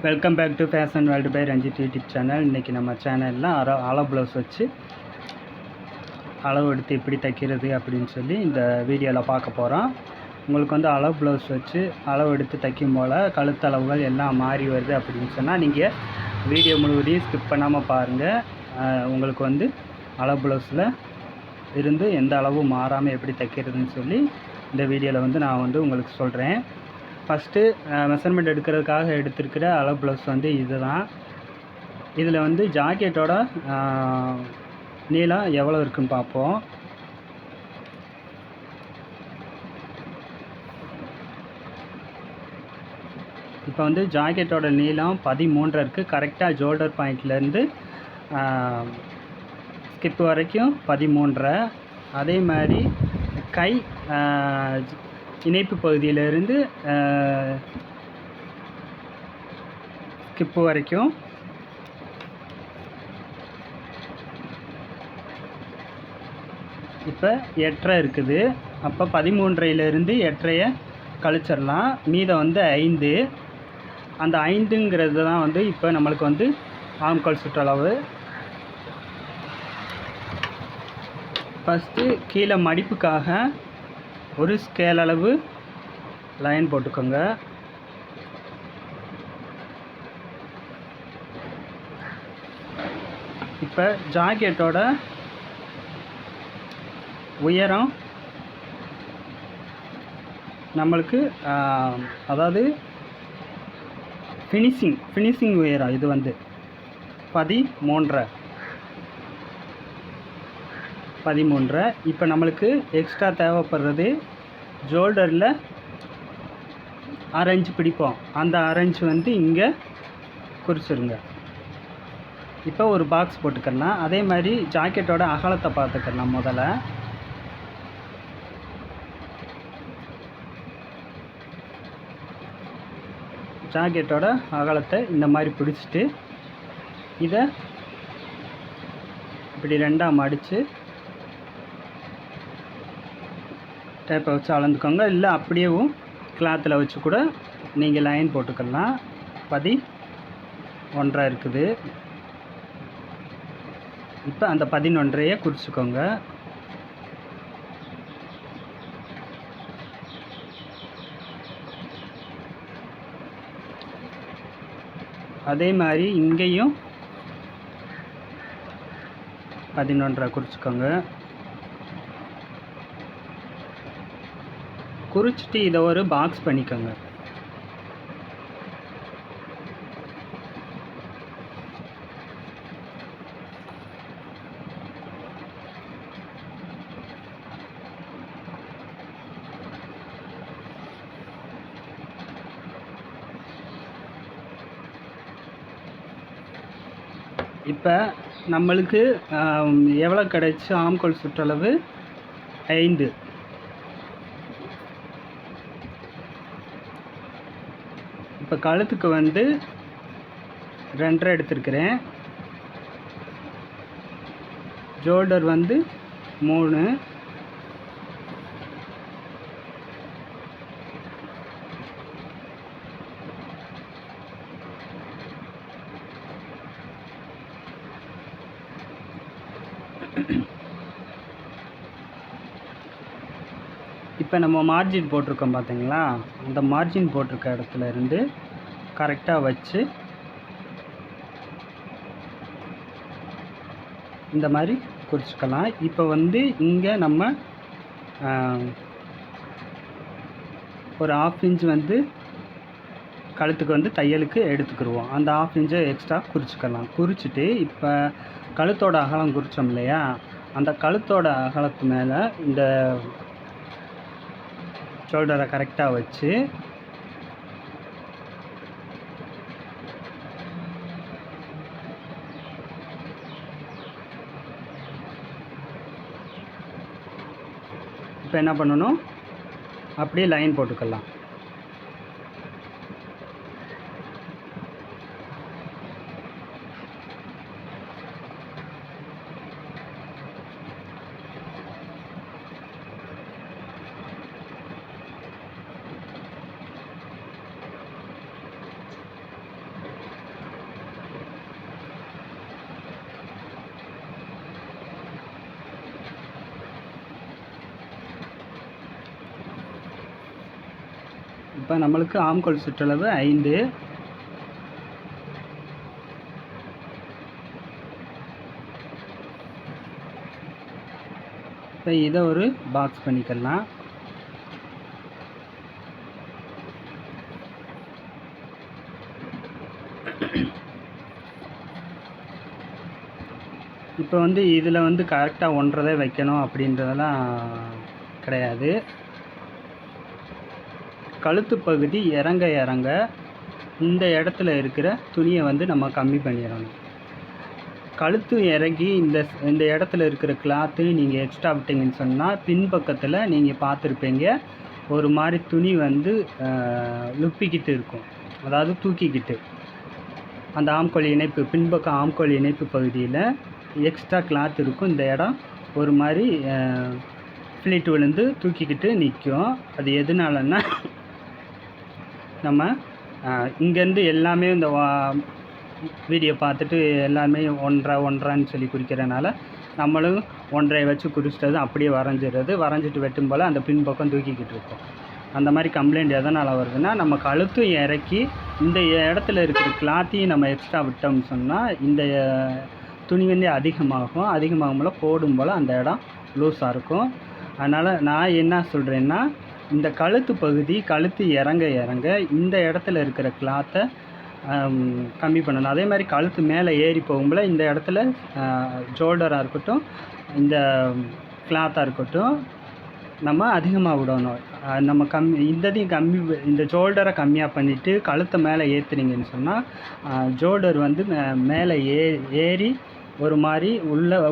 Welcome back to fashion world by Ranjith YouTube channel. இன்றைக்கி நம்ம சேனலில் அளவு ப்ளவுஸ் வச்சு அளவு எடுத்து எப்படி தைக்கிறது அப்படின்னு சொல்லி இந்த வீடியோவில் பார்க்க போகிறோம். உங்களுக்கு வந்து அளவு ப்ளவுஸ் வச்சு அளவு எடுத்து தைக்கும் போல் கழுத்தளவுகள் எல்லாம் மாறி வருது அப்படின்னு சொன்னால் நீங்கள் வீடியோ முழுவதையும் ஸ்கிப் பண்ணாமல் பாருங்கள். உங்களுக்கு வந்து அளவு ப்ளவுஸில் இருந்து எந்த அளவும் மாறாமல் எப்படி தைக்கிறதுன்னு சொல்லி இந்த வீடியோவில் வந்து நான் வந்து உங்களுக்கு சொல்கிறேன். ஃபஸ்ட்டு மெஷர்மெண்ட் எடுக்கிறதுக்காக எடுத்திருக்கிற அளவு ப்ளவுஸ் வந்து இதுதான். இதில் வந்து ஜாக்கெட்டோட நீளம் எவ்வளோ இருக்குன்னு பார்ப்போம். இப்போ வந்து ஜாக்கெட்டோட நீளம் 13 இருக்குது. கரெக்டாக ஷோல்டர் பாயிண்ட்லேருந்து ஸ்கிப் வரைக்கும் 13. அதே மாதிரி கை இணைப்பு பகுதியிலிருந்து ஸ்கிப்பு வரைக்கும் இப்போ 8.5 இருக்குது. அப்போ 13லேருந்து 8.5 கழிச்சிடலாம். மீதம் வந்து 5. அந்த 5ங்கிறது தான் வந்து இப்போ நம்மளுக்கு வந்து ஆம்கால் சுற்றளவு. ஃபஸ்ட்டு கீழே மடிப்புக்காக ஒரு ஸ்கேல் அளவு லைன் போட்டுக்கோங்க. இப்போ ஜாக்கெட்டோட உயரம் நம்மளுக்கு அதாவது ஃபினிஷிங் உயரம் இது வந்து 13. இப்போ நம்மளுக்கு எக்ஸ்ட்ரா தேவைப்படுறது ஷோல்டரில் அரேஞ்சு பிடிப்போம். அந்த அரேஞ்சு வந்து இங்கே குறிச்சிருங்க. இப்போ ஒரு பாக்ஸ் போட்டுக்கலாம். அதே மாதிரி ஜாக்கெட்டோட அகலத்தை பார்த்துக்கலாம். முதல்ல ஜாக்கெட்டோட அகலத்தை இந்த மாதிரி பிடிச்சிட்டு இதை இப்படி 2ஆக மடித்து டேப்பை வச்சு அளந்துக்கோங்க. இல்லை அப்படியேவும் கிளாத்தில் வச்சு கூட நீங்கள் லைன் போட்டுக்கலாம். 11 இருக்குது. இப்போ அந்த 11 குறிச்சிக்கோங்க. அதே மாதிரி இங்கேயும் 11 குறிச்சிக்கோங்க. குறிச்சிட்டு இதை ஒரு பாக்ஸ் பண்ணிக்கோங்க. இப்போ நம்மளுக்கு எவ்வளோ கிடைச்சி ஆம்கோல் சுற்றளவு 5. இப்போ கழுத்துக்கு வந்து 2.5 எடுத்துருக்கிறேன். ஷோல்டர் வந்து 3. இப்போ நம்ம மார்ஜின் போட்டிருக்கோம் பார்த்தீங்களா, அந்த மார்ஜின் போட்டிருக்க இடத்துல இருந்து கரெக்டாக வச்சு இந்த மாதிரி குறிச்சிக்கலாம். இப்போ வந்து இங்கே நம்ம ஒரு 1/2 இன்ச் வந்து கழுத்துக்கு வந்து தையலுக்கு எடுத்துக்கிடுவோம். அந்த 1/2 இன்ச்சை எக்ஸ்ட்ரா குறிச்சிக்கலாம். குறிச்சிட்டு இப்போ கழுத்தோட அகலம் குறித்தோம் இல்லையா, அந்த கழுத்தோட அகலத்து மேலே இந்த ஷோல்டரை கரெக்டாக வச்சு இப்போ என்ன பண்ணணும், அப்படியே லைன் போட்டுக்கலாம். இப்போ நம்மளுக்கு ஆம்கோல் சுற்றளவு 5. இப்போ இதை ஒரு பாக்ஸ் பண்ணிக்கலாம். இப்போ வந்து இதில் வந்து கரெக்டாக ஒன்றரை வைக்கணும் அப்படின்றதெல்லாம் கிடையாது. கழுத்து பகுதி இறங்க இறங்க இந்த இடத்துல இருக்கிற துணியை வந்து நம்ம கம்மி பண்ணிடணும். கழுத்து இறங்கி இந்த இடத்துல இருக்கிற கிளாத்து நீங்கள் எக்ஸ்ட்ரா விட்டிங்கன்னு சொன்னால் பின்பக்கத்தில் நீங்கள் பார்த்துருப்பீங்க, ஒரு மாதிரி துணி வந்து லுப்பிக்கிட்டு இருக்கும், அதாவது தூக்கிக்கிட்டு. அந்த ஆம்கோல் இணைப்பு, பின்பக்கம் ஆம்கோல் இணைப்பு பகுதியில் எக்ஸ்ட்ரா கிளாத் இருக்கும். இந்த இடம் ஒரு மாதிரி ஃப்ளீட் விழுந்து தூக்கிக்கிட்டு நிற்கும். அது எதனாலன்னா, நம்ம இங்கேருந்து எல்லாமே இந்த வீடியோ பார்த்துட்டு எல்லாமே ஒன்றான்னு சொல்லி குறிக்கிறனால நம்மளும் ஒன்றை வச்சு குறிச்சிட்டது அப்படியே வரைஞ்சிட்டு வெட்டும் போல் அந்த பின்பக்கம் தூக்கிக்கிட்டு இருக்கும். அந்த மாதிரி கம்ப்ளைண்ட் எதனால் வருதுன்னா, நம்ம கழுத்து இறக்கி இந்த இடத்துல இருக்கிற கிளாத்தையும் நம்ம எக்ஸ்ட்ரா விட்டோம்னு சொன்னால் இந்த துணி வந்து அதிகமாகும் போல் போடும் போல் அந்த இடம் லூஸாக இருக்கும். அதனால் நான் என்ன சொல்கிறேன்னா, இந்த கழுத்து இறங்க இந்த இடத்துல இருக்கிற கிளாத்தை கம்மி பண்ணணும். அதே மாதிரி கழுத்து மேலே ஏறி போகும்போது இந்த இடத்துல ஷோல்டராக இருக்கட்டும், இந்த கிளாத்தாக இருக்கட்டும், நம்ம அதிகமாக விடணும். நம்ம இந்த ஷோல்டரை கம்மியாக பண்ணிவிட்டு கழுத்தை மேலே ஏற்றுனீங்கன்னு சொன்னால் ஷோல்டர் வந்து மேலே ஏறி ஒரு மாதிரி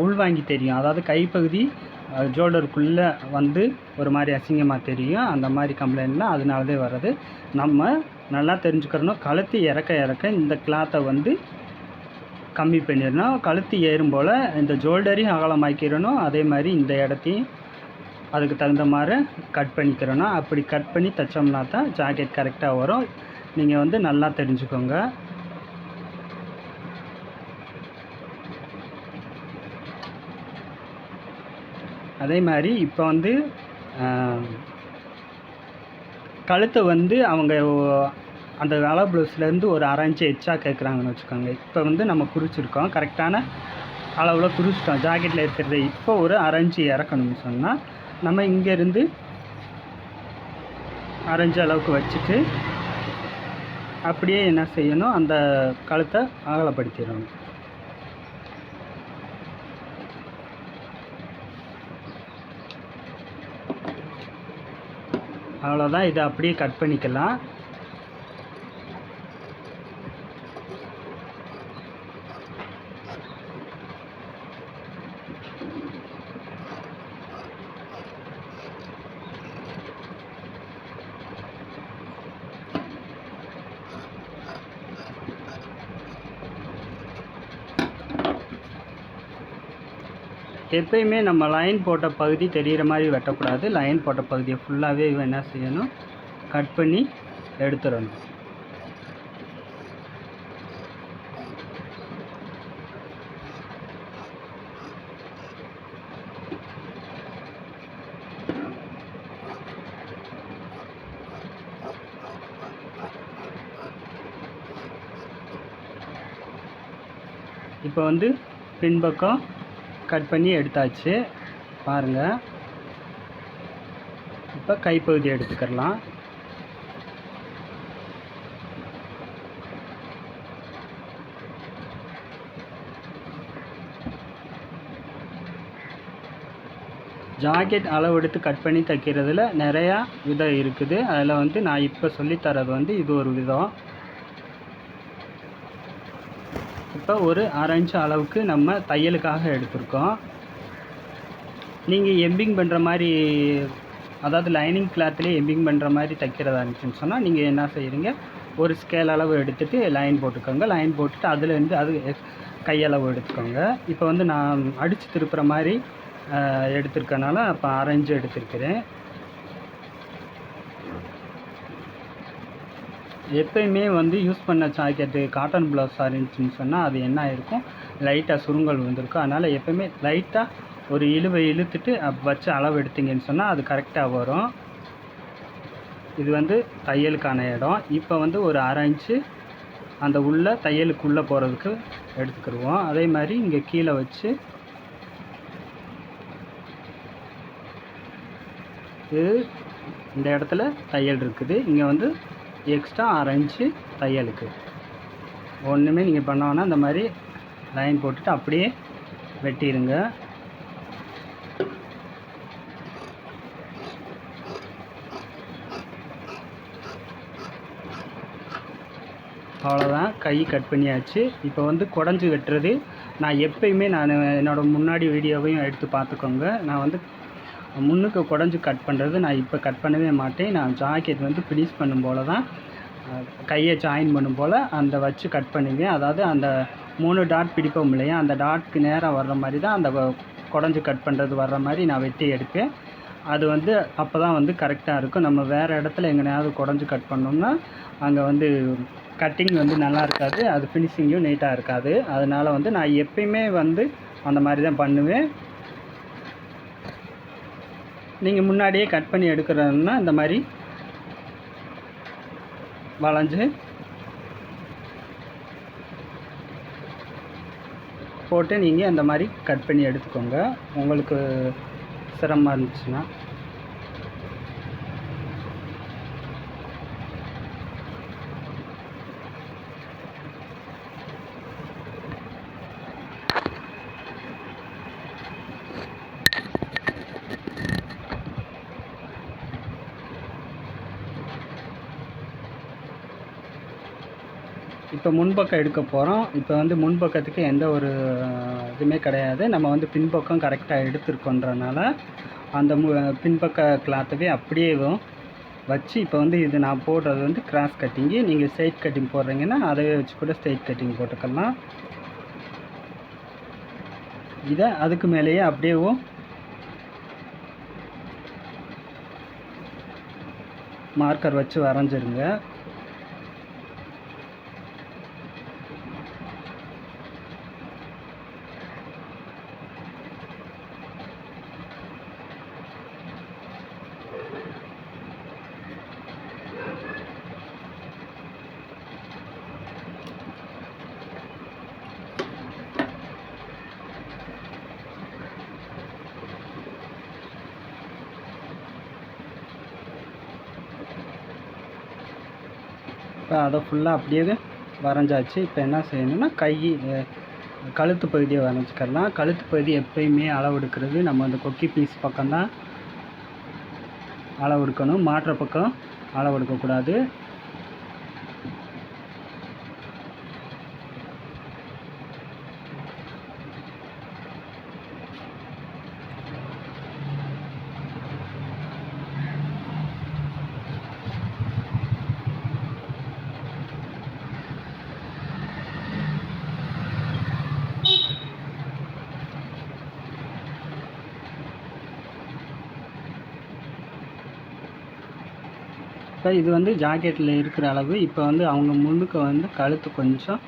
உள்வாங்கி தெரியும். அதாவது கைப்பகுதி ஷோல்டருக்குள்ளே வந்து ஒரு மாதிரி அசிங்கமாக தெரியும். அந்த மாதிரி கம்ப்ளைண்ட்லாம் அதனாலதே வர்றது. நம்ம நல்லா தெரிஞ்சுக்கிறணும், கழுத்து இறக்க இந்த கிளாத்தை வந்து கம்மி பண்ணிடணும். கழுத்து ஏறும் போல் இந்த ஷோல்டரையும் அகலமாக்கிடணும். அதே மாதிரி இந்த இடத்தையும் அதுக்கு தகுந்த மாதிரி கட் பண்ணிக்கிறணும். அப்படி கட் பண்ணி தைச்சோம்னா தான் ஜாக்கெட் கரெக்டாக வரும். நீங்கள் வந்து நல்லா தெரிஞ்சுக்கோங்க. அதே மாதிரி இப்போ வந்து கழுத்தை வந்து அவங்க அந்த அளவு ப்ளவுஸ்லேருந்து ஒரு 1/2 இன்ச்சு எக்ஸ்ட்ரா கேட்குறாங்கன்னு வச்சுக்கோங்க. இப்போ வந்து நம்ம குறிச்சிருக்கோம், கரெக்டான அளவில் குறிச்சிட்டோம். ஜாக்கெட்டில் இருக்கிறத இப்போ ஒரு 1/2 இன்ச்சு இறக்கணும்னு சொன்னால் நம்ம இங்கேருந்து 1/2 இன்ச்சு அளவுக்கு வச்சுட்டு அப்படியே என்ன செய்யணும், அந்த கழுத்தை அகலப்படுத்திடணும். அவ்வளோதான். இதை அப்படியே கட் பண்ணிக்கலாம். எப்பயுமே நம்ம லைன் போட்ட பகுதி தெரிகிற மாதிரி வெட்டக்கூடாது. லைன் போட்ட பகுதியை ஃபுல்லாகவே என்ன செய்யணும், கட் பண்ணி எடுத்துடணும். இப்போ வந்து பின்பக்கம் கட் பண்ணி எடுத்தாச்சு பாருங்கள். இப்போ கைப்பகுதி எடுத்துக்கலாம். ஜாக்கெட் அளவு எடுத்து கட் பண்ணி தைக்கிறதுல நிறையா விதம் இருக்குது. அதில் வந்து நான் இப்போ சொல்லித்தரது வந்து இது ஒரு விதம். இப்போ ஒரு 1/2 இன்ச்சு அளவுக்கு நம்ம தையலுக்காக எடுத்திருக்கோம். நீங்கள் எம்பிங் பண்ணுற மாதிரி, அதாவது லைனிங் கிளாத்லேயே எம்பிங் பண்ணுற மாதிரி தைக்கிறதா இருந்துச்சுன்னு சொன்னால் நீங்கள் என்ன செய்கிறீங்க, ஒரு ஸ்கேல் அளவு எடுத்துகிட்டு லைன் போட்டுக்கோங்க. லைன் போட்டுட்டு அதுலேருந்து அது கையளவு எடுத்துக்கோங்க. இப்போ வந்து நான் அடித்து திருப்புற மாதிரி எடுத்திருக்கனால இப்போ 1/2 இன்ச்சு எடுத்திருக்கிறேன். எப்பயுமே வந்து யூஸ் பண்ண ஜாக்கெட்டு காட்டன் ப்ளவுஸாக இருந்துச்சுன்னு சொன்னால் அது என்ன ஆயிருக்கும், லைட்டாக சுருங்கல் வந்துருக்கும். அதனால் எப்போயுமே லைட்டாக ஒரு இழுத்துட்டு வச்சு அளவு எடுத்திங்கன்னு சொன்னால் அது கரெக்டாக வரும். இது வந்து தையலுக்கான இடம். இப்போ வந்து ஒரு அரை இன்ச்சு அந்த உள்ள தையலுக்குள்ளே போகிறதுக்கு எடுத்துக்கிடுவோம். அதே மாதிரி இங்கே கீழே வச்சு இது இந்த இடத்துல தையல் இருக்குது. இங்கே வந்து எக்ஸ்ட்ரா அரை இன்ச்சு தையலுக்கு. ஒன்றுமே நீங்கள் பண்ணோன்னா இந்த மாதிரி லைன் போட்டுட்டு அப்படியே வெட்டிடுங்க. அவ்வளோதான், கை கட் பண்ணியாச்சு. இப்போ வந்து குடஞ்சி வெட்டுறது நான் எப்பயுமே என்னோடய முன்னாடி வீடியோவையும் எடுத்து பார்த்துக்கோங்க. நான் வந்து முன்னுக்கு குடஞ்சி கட் பண்ணுறது நான் இப்போ கட் பண்ணவே மாட்டேன். நான் ஜாக்கெட் வந்து ஃபினிஷ் பண்ணும் போல் தான் கையை ஜாயின் பண்ணும் போல் அந்த வச்சு கட் பண்ணுவேன். அதாவது அந்த 3 டாட் பிடிப்போம் இல்லையா, அந்த டாட்க்கு நேராக வர்ற மாதிரி தான் அந்த குடஞ்சி கட் பண்ணுறது வர்ற மாதிரி நான் வெட்டி எடுப்பேன். அது வந்து அப்போ தான் வந்து கரெக்டாக இருக்கும். நம்ம வேறு இடத்துல எங்கேயாவது குடஞ்சி கட் பண்ணோம்னா அங்கே வந்து கட்டிங் வந்து நல்லா இருக்காது, அது ஃபினிஷிங்கும் நீட்டாக இருக்காது. அதனால் வந்து நான் எப்பயுமே வந்து அந்த மாதிரி தான் பண்ணுவேன். நீங்கள் முன்னாடியே கட் பண்ணி எடுக்கிறதுனா இந்த மாதிரி வளைஞ்சு போட்டு நீங்கள் அந்த மாதிரி கட் பண்ணி எடுத்துக்கோங்க. உங்களுக்கு சிரமமாக இருந்துச்சுன்னா இப்போ முன்பக்கம் எடுக்க போகிறோம். இப்போ வந்து முன்பக்கத்துக்கு எந்த ஒரு இதுவுமே கிடையாது. நம்ம வந்து பின்பக்கம் கரெக்டாக எடுத்துருக்கோன்றனால அந்த பின்பக்க கிளாத்தவே அப்படியே வச்சு இப்போ வந்து இது நான் போடுறது வந்து கிராஸ் கட்டிங்கு. நீங்கள் ஸ்ட்ரெயிட் கட்டிங் போடுறீங்கன்னா அதவே வச்சு கூட ஸ்ட்ரெயிட் கட்டிங் போட்டுக்கலாம். இதை அதுக்கு மேலேயே அப்படியே மார்க்கர் வச்சு வரைஞ்சிருங்க. இப்போ அதை ஃபுல்லாக அப்படியே வரைஞ்சாச்சு. இப்போ என்ன செய்யணும்னா கழுத்து பகுதியை வரைஞ்சிக்கலாம். கழுத்து பகுதி எப்பயுமே அளவு எடுக்கிறது நம்ம அந்த கொக்கி பீஸ் பக்கம்தான் அளவு எடுக்கணும், மாற்ற பக்கம் அளவு எடுக்கக்கூடாது. இப்போ இது வந்து ஜாக்கெட்டில் இருக்கிற அளவு. இப்போ வந்து அவங்க முன்னுக்கு வந்து கழுத்து கொஞ்சம்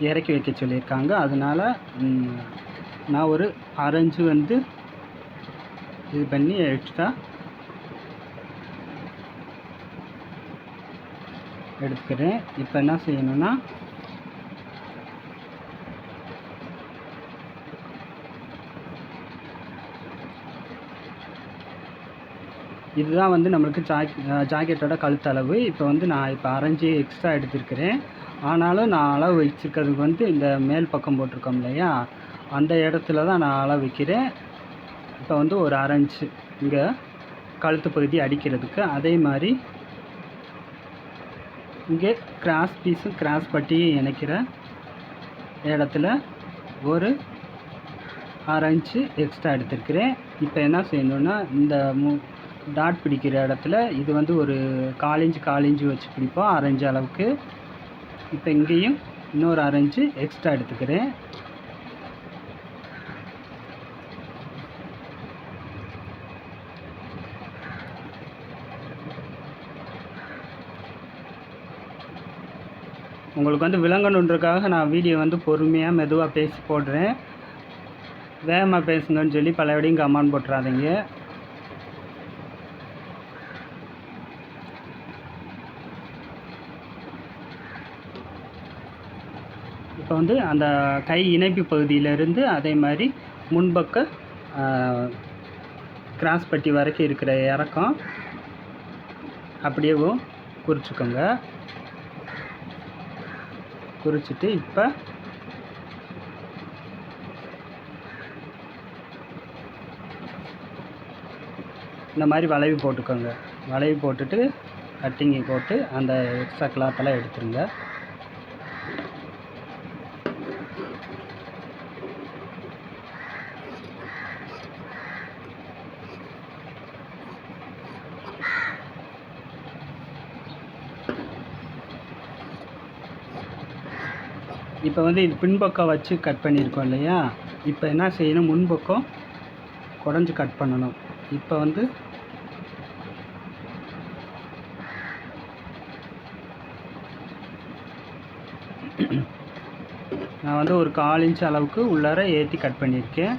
இறக்கி வைக்க சொல்லியிருக்காங்க. அதனால் நான் ஒரு அரை இன்ச்சு வந்து இது பண்ணி எக்ஸ்ட்ரா எடுத்துக்கிறேன். இப்போ என்ன செய்யணும்னா இதுதான் வந்து நம்மளுக்கு ஜாக்கெட்டோட கழுத்தளவு. இப்போ வந்து நான் அரை இன்ச்சு எக்ஸ்ட்ரா எடுத்துருக்கிறேன். ஆனாலும் நான் அளவு வச்சுருக்கிறதுக்கு வந்து இந்த மேல் பக்கம் போட்டிருக்கோம் இல்லையா, அந்த இடத்துல தான் நான் அளவு வைக்கிறேன். இப்போ வந்து ஒரு அரை இன்ச்சு இங்கே கழுத்து பகுதி அடிக்கிறதுக்கு. அதே மாதிரி இங்கே கிராஸ் பீஸும் கிராஸ் பட்டியும் இணைக்கிற இடத்துல ஒரு அரை இன்ச்சு எக்ஸ்ட்ரா எடுத்துருக்கிறேன். இப்போ என்ன செய்யணுன்னா இந்த டாட் பிடிக்கிற இடத்துல இது வந்து ஒரு 1/4 இன்ச்சு வச்சு பிடிப்போம், அரை இன்ச்சு அளவுக்கு. இப்போ இங்கேயும் இன்னொரு அரை இன்ச்சு எக்ஸ்ட்ரா எடுத்துக்கிறேன். உங்களுக்கு வந்து விளங்கணுன்றதுக்காக நான் வீடியோ வந்து பொறுமையாக மெதுவாக பேசி போடுறேன். வேகமாக பேசுங்கன்னு சொல்லி பலபடியும் கமெண்ட் போட்டுறாதீங்க. இப்போ வந்து அந்த கை இணைப்பு பகுதியிலேருந்து அதே மாதிரி முன்பக்க கிராஸ் பட்டி வரைக்கும் இருக்கிற இறக்கம் அப்படியே குறிச்சுக்கோங்க. குறிச்சிட்டு இப்போ இந்த மாதிரி வளைவு போட்டுக்கோங்க. வளைவு போட்டுட்டு கட்டிங்கை போட்டு அந்த எக்ஸ்ட்ரா கிளாத்தெல்லாம் எடுத்துருங்க. இப்போ வந்து இது பின்பக்கம் வச்சு கட் பண்ணியிருக்கோம் இல்லையா, இப்போ என்ன செய்யணும், முன்பக்கம் குடஞ்சி கட் பண்ணணும். இப்போ வந்து நான் வந்து ஒரு 1/4 இன்ச் அளவுக்கு உள்ளார ஏற்றி கட் பண்ணியிருக்கேன்.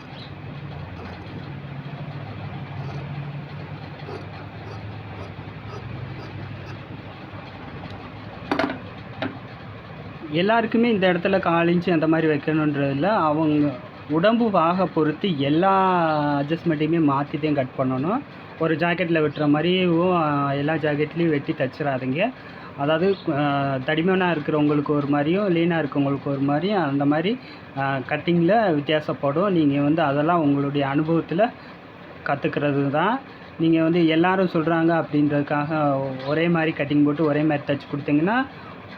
எல்லாருக்குமே இந்த இடத்துல 1/4 இன்ச்சு அந்த மாதிரி வைக்கணுன்றதில்ல. அவங்க உடம்பு வாக பொறுத்து எல்லா அட்ஜஸ்ட்மெண்ட்டையுமே மாற்றி தான் கட் பண்ணணும். ஒரு ஜாக்கெட்டில் வெட்டுற மாதிரியும் எல்லா ஜாக்கெட்லேயும் வெட்டி தைச்சிடாதீங்க. அதாவது தடிமனாக இருக்கிறவங்களுக்கு ஒரு மாதிரியும் லீனாக இருக்கிறவங்களுக்கு ஒரு மாதிரியும் அந்த மாதிரி கட்டிங்கில் வித்தியாசப்படும். நீங்கள் வந்து அதெல்லாம் உங்களுடைய அனுபவத்தில் கற்றுக்கிறது தான். நீங்கள் வந்து எல்லோரும் சொல்கிறாங்க அப்படின்றதுக்காக ஒரே மாதிரி கட்டிங் போட்டு ஒரே மாதிரி தைச்சி கொடுத்தீங்கன்னா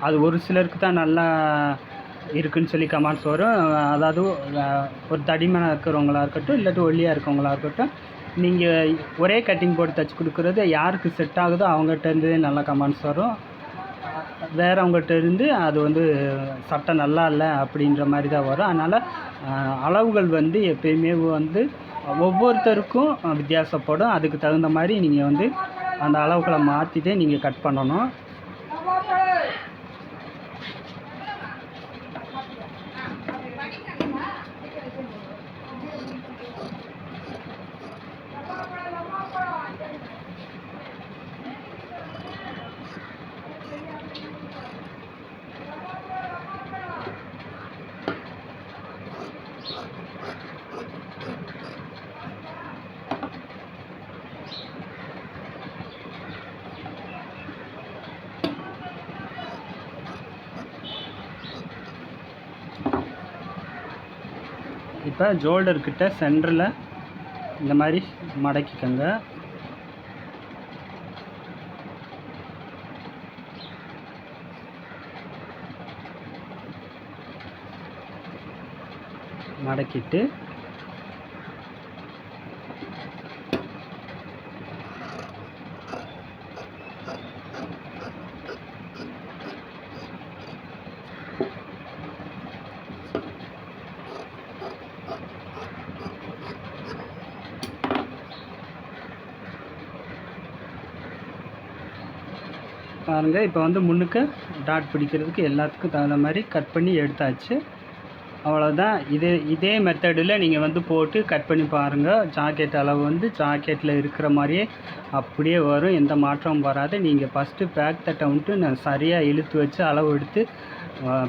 அது ஒரு சிலருக்கு தான் நல்லா இருக்குதுன்னு சொல்லி கமெண்ட்ஸ் வரும். அதாவது ஒரு தடிமனாக இருக்கிறவங்களா இருக்கட்டும், இல்லாட்டி ஒல்லியாக இருக்கவங்களா இருக்கட்டும், நீங்கள் ஒரே கட்டிங் போட்டு தைச்சி கொடுக்குறது யாருக்கு செட் ஆகுதோ அவங்ககிட்டேருந்து நல்லா கமெண்ட்ஸ் வரும். வேறவங்ககிட்ட இருந்து அது வந்து சட்டை நல்லா இல்லை அப்படின்ற மாதிரி தான் வரும். அதனால் அளவுகள் வந்து எப்பயுமே வந்து ஒவ்வொருத்தருக்கும் வித்தியாசப்படும். அதுக்கு தகுந்த மாதிரி நீங்கள் வந்து அந்த அளவுகளை மாற்றிட்டே நீங்கள் கட் பண்ணணும். இப்போ ஜோல்டர்கிட்ட சென்டரில் இந்த மாதிரி மடக்கிக்கோங்க. மடக்கிட்டு பாருங்கள். இப்போ வந்து முன்னுக்கு டாட் பிடிக்கிறதுக்கு எல்லாத்துக்கும் தகுந்த மாதிரி கட் பண்ணி எடுத்தாச்சு. அவ்வளோதான். இதே மெத்தடில் நீங்கள் வந்து போட்டு கட் பண்ணி பாருங்கள். ஜாக்கெட் அளவு வந்து ஜாக்கெட்டில் இருக்கிற மாதிரியே அப்படியே வரும், எந்த மாற்றமும் வராது. நீங்கள் ஃபஸ்ட்டு பேக் தட்டை வந்துட்டு நான் சரியாக இழுத்து வச்சு அளவு எடுத்து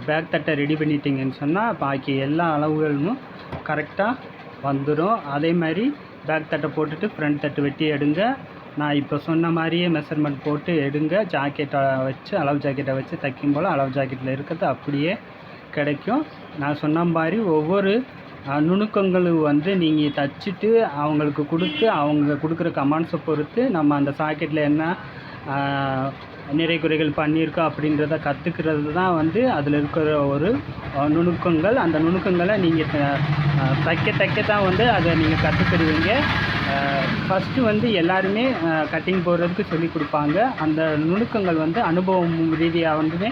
பேக் தட்டை ரெடி பண்ணிட்டீங்கன்னு சொன்னால் பாக்கி எல்லா அளவுகளும் கரெக்டாக வந்துடும். அதே மாதிரி பேக் தட்டை போட்டுட்டு ஃப்ரண்ட் தட்டு வெட்டி எடுங்க. நான் இப்போ சொன்ன மாதிரியே மெஷர்மெண்ட் போட்டு எடுங்க. ஜாக்கெட்டை வச்சு அளவு ஜாக்கெட்டை வச்சு தைக்கும் போல் அளவு ஜாக்கெட்டில் இருக்கிறது அப்படியே கிடைக்கும். நான் சொன்ன மாதிரி ஒவ்வொரு நுணுக்கங்களும் வந்து நீங்கள் தைச்சிட்டு அவங்களுக்கு கொடுத்து அவங்க கொடுக்குற கமெண்ட்ஸை பொறுத்து நம்ம அந்த ஜாக்கெட்டில் என்ன நிறை குறைகள் பண்ணியிருக்கோம் அப்படின்றத கற்றுக்கிறது தான் வந்து அதில் இருக்கிற ஒரு நுணுக்கங்கள். அந்த நுணுக்கங்களை நீங்கள் தைக்க தான் வந்து அதை நீங்கள் கற்றுக்கிடுவீங்க. ஃபஸ்ட்டு வந்து எல்லாருமே கட்டிங் போடுறதுக்கு சொல்லி கொடுப்பாங்க. அந்த நுணுக்கங்கள் வந்து அனுபவம் ரீதியாக வந்து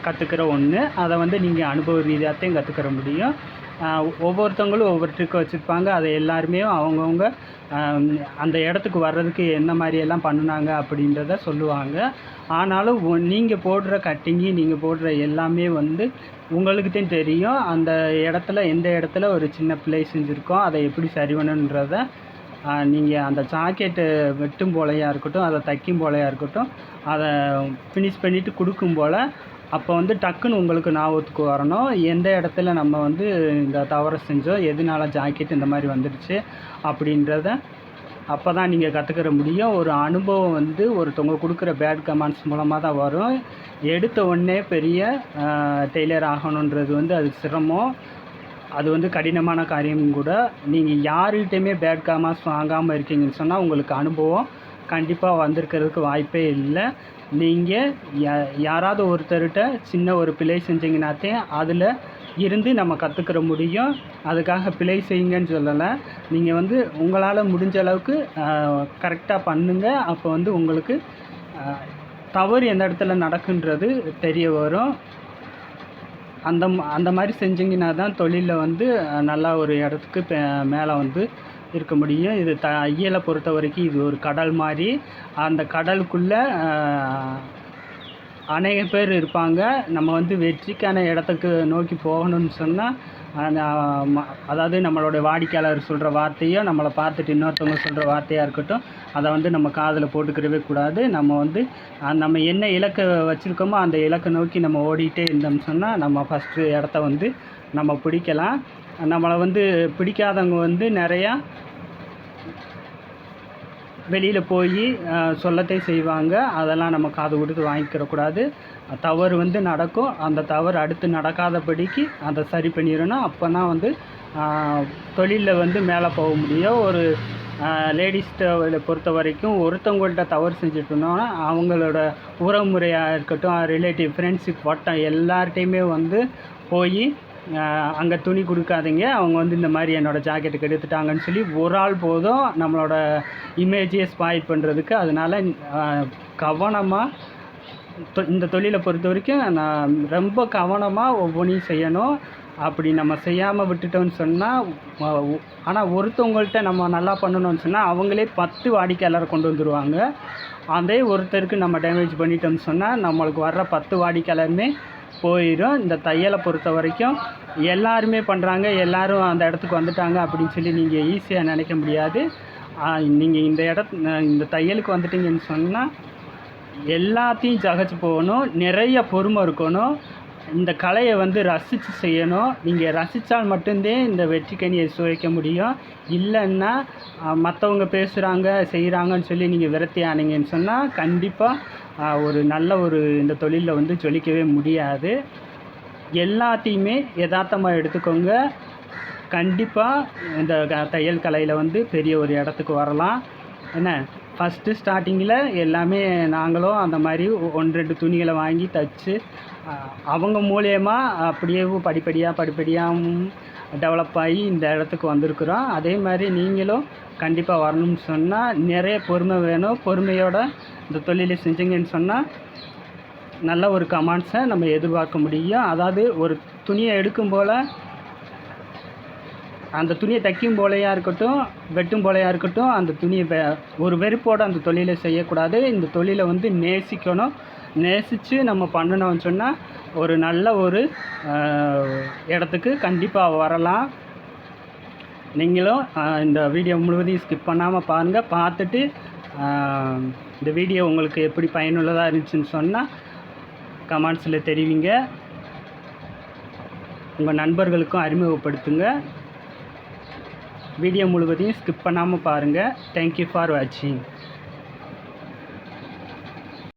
கற்றுக்கிற ஒன்று. அதை வந்து நீங்கள் அனுபவ ரீதியாகத்தையும் கற்றுக்கிற முடியும். ஒவ்வொருத்தவங்களும் ஒவ்வொரு ட்ரிக் வச்சுருப்பாங்க. அதை எல்லாருமே அவங்கவுங்க அந்த இடத்துக்கு வர்றதுக்கு என்ன மாதிரியெல்லாம் பண்ணினாங்க அப்படின்றத சொல்லுவாங்க. ஆனாலும் நீங்கள் போடுற கட்டிங்கு நீங்கள் போடுற எல்லாமே வந்து உங்களுக்கு தான் தெரியும். அந்த இடத்துல எந்த இடத்துல ஒரு சின்ன பிழை செஞ்சுருக்கோம், அதை எப்படி சரி பண்ணணுன்றத நீங்கள் அந்த ஜாக்கெட்டு வெட்டும் போலையாக இருக்கட்டும், அதை தைக்கும் போலையாக இருக்கட்டும், அதை ஃபினிஷ் பண்ணிவிட்டு கொடுக்கும் போல் அப்போ வந்து டக்குன்னு உங்களுக்கு ஞாபகத்துக்கு வரணும், எந்த இடத்துல நம்ம வந்து இந்த தவறை செஞ்சோம், எதனால ஜாக்கெட் இந்த மாதிரி வந்துடுச்சு அப்படின்றத அப்போ தான் நீங்கள் கற்றுக்கிற முடியும். ஒரு அனுபவம் வந்து ஒருத்தவங்க கொடுக்குற பேட் கமெண்ட்ஸ் மூலமாக தான் வரும். எடுத்த உடனே பெரிய டெய்லர் ஆகணுன்றது வந்து அது சிரமம், அது வந்து கடினமான காரியம் கூட. நீங்கள் யாருக்கிட்டையுமே பேட் கமெண்ட்ஸ் வாங்காமல் இருக்கீங்கன்னு சொன்னால் உங்களுக்கு அனுபவம் கண்டிப்பாக வந்திருக்கிறதுக்கு வாய்ப்பே இல்லை. நீங்கள் யாராவது ஒருத்தர்கிட்ட சின்ன ஒரு பிழை செஞ்சிங்கனாத்தே அதில் இருந்து நம்ம கற்றுக்கிற முடியும். அதுக்காக பிழை செய்யுங்கன்னு சொல்லலை, நீங்கள் வந்து உங்களால் முடிஞ்ச அளவுக்கு கரெக்டாக பண்ணுங்கள். அப்போ வந்து உங்களுக்கு தவறு எந்த இடத்துல நடக்குன்றது தெரிய வரும். அந்த மாதிரி செஞ்சிங்கன்னா தான் தொழிலில் வந்து நல்லா ஒரு இடத்துக்கு மேலே வந்து இருக்க முடியும். இது தையலை பொறுத்த வரைக்கும் இது ஒரு கடல் மாதிரி. அந்த கடலுக்குள்ளே அநேக பேர் இருப்பாங்க. நம்ம வந்து வெற்றிக்கான இடத்துக்கு நோக்கி போகணும்னு சொன்னால் அதாவது நம்மளுடைய வாடிக்கையாளர் சொல்கிற வார்த்தையோ நம்மளை பார்த்துட்டு இன்னொருத்தவங்க சொல்கிற வார்த்தையாக இருக்கட்டும், அதை வந்து நம்ம காதில் போட்டுக்கிடவே கூடாது. நம்ம வந்து நம்ம என்ன இலக்கை வச்சுருக்கோமோ அந்த இலக்கை நோக்கி நம்ம ஓடிக்கிட்டே இருந்தோம்னு சொன்னால் நம்ம ஃபஸ்ட்டு இடத்த வந்து நம்ம பிடிக்கலாம். நம்மளை வந்து பிடிக்காதவங்க வந்து நிறையா வெளியில் போய் சொல்லத்தை செய்வாங்க. அதெல்லாம் நம்ம காது கொடுத்து வாங்கிக்கிறக்கூடாது. தவறு வந்து நடக்கும், அந்த தவறு அடுத்து நடக்காதபடிக்கு அதை சரி பண்ணிடணும். அப்போ தான் வந்து தொழிலில் வந்து மேலே போக முடியும். ஒரு லேடிஸ்ட்டை பொறுத்த வரைக்கும் ஒருத்தவங்கள்ட்ட தவறு செஞ்சுட்டோன்னா அவங்களோட உறவுமுறையாக இருக்கட்டும், ரிலேட்டிவ், ஃப்ரெண்ட்ஷிப் வட்டம் எல்லார்ட்டையுமே வந்து போய் அங்கே துணி கொடுக்காதீங்க, அவங்க வந்து இந்த மாதிரி என்னோடய ஜாக்கெட்டுக்கு எடுத்துட்டாங்கன்னு சொல்லி ஒரு ஆள் போதும் நம்மளோட இமேஜையே ஸ்பாயில் பண்ணுறதுக்கு. அதனால் கவனமாக இந்த தொழிலை பொறுத்த வரைக்கும் நான் ரொம்ப கவனமாக ஒவ்வொன்றையும் செய்யணும். அப்படி நம்ம செய்யாமல் விட்டுட்டோம்னு சொன்னால் ஆனால் ஒருத்தவங்கள்ட்ட நம்ம நல்லா பண்ணணும்னு சொன்னால் அவங்களே 10 வாடிக்கையாளரை கொண்டு வந்துடுவாங்க. அதே ஒருத்தருக்கு நம்ம டேமேஜ் பண்ணிட்டோம்னு சொன்னால் நம்மளுக்கு வர்ற 10 வாடிக்கையாளருமே போயிடும். இந்த தையலை பொறுத்த வரைக்கும் எல்லாருமே பண்ணுறாங்க, எல்லோரும் அந்த இடத்துக்கு வந்துட்டாங்க அப்படின்னு சொல்லி நீங்கள் ஈஸியாக நினைக்க முடியாது. நீங்கள் இந்த தையலுக்கு வந்துட்டீங்கன்னு சொன்னால் எல்லாத்தையும் ஜகச்சு போகணும், நிறைய பொறுமை இருக்கணும், இந்த கலையை வந்து ரசித்து செய்யணும். நீங்கள் ரசித்தால் மட்டும்தான் இந்த வெற்றிக்கனியை சுவைக்க முடியும். இல்லைன்னா மற்றவங்க பேசுகிறாங்க செய்கிறாங்கன்னு சொல்லி நீங்கள் விரக்தி ஆனீங்கன்னு சொன்னால் கண்டிப்பாக ஒரு நல்ல இந்த தொழிலில் வந்து ஜொலிக்கவே முடியாது. எல்லாத்தையுமே யதார்த்தமாக எடுத்துக்கோங்க. கண்டிப்பாக இந்த தையல் கலையில் வந்து பெரிய ஒரு இடத்துக்கு வரலாம். என்ன, ஃபஸ்ட்டு ஸ்டார்டிங்கில் எல்லாமே நாங்களும் அந்த மாதிரி 1-2 துணிகளை வாங்கி தைச்சு அவங்க மூலயமா அப்படியே படிப்படியாக டெவலப் ஆகி இந்த இடத்துக்கு வந்திருக்குறோம். அதே மாதிரி நீங்களும் கண்டிப்பாக வரணும்னு சொன்னால் நிறைய பொறுமை வேணும். பொறுமையோட இந்த தொழிலை செஞ்சீங்கன்னு சொன்னால் நல்ல ஒரு கமெண்ட்ஸை நம்ம எதிர்பார்க்க முடியும். அதாவது ஒரு துணியை எடுக்கும் போல் அந்த துணியை தைக்கும் போலையாக இருக்கட்டும், வெட்டும் போலையாக இருக்கட்டும், அந்த துணியை ஒரு வெறுப்போடு அந்த தொழிலை செய்யக்கூடாது. இந்த தொழிலை வந்து நேசிக்கணும். நேசித்து நம்ம பண்ணணும்னு சொன்னால் ஒரு நல்ல ஒரு இடத்துக்கு கண்டிப்பாக வரலாம். நீங்களும் இந்த வீடியோ முழுவதையும் ஸ்கிப் பண்ணாமல் பாருங்கள். பார்த்துட்டு இந்த வீடியோ உங்களுக்கு எப்படி பயனுள்ளதாக இருந்துச்சுன்னு சொன்னால் கமெண்ட்ஸில் தெரிவிங்க. உங்கள் நண்பர்களுக்கும் அறிமுகப்படுத்துங்க. வீடியோ முழுவதையும் ஸ்கிப் பண்ணாமல் பாருங்கள். தேங்க்யூ ஃபார் வாட்சிங்.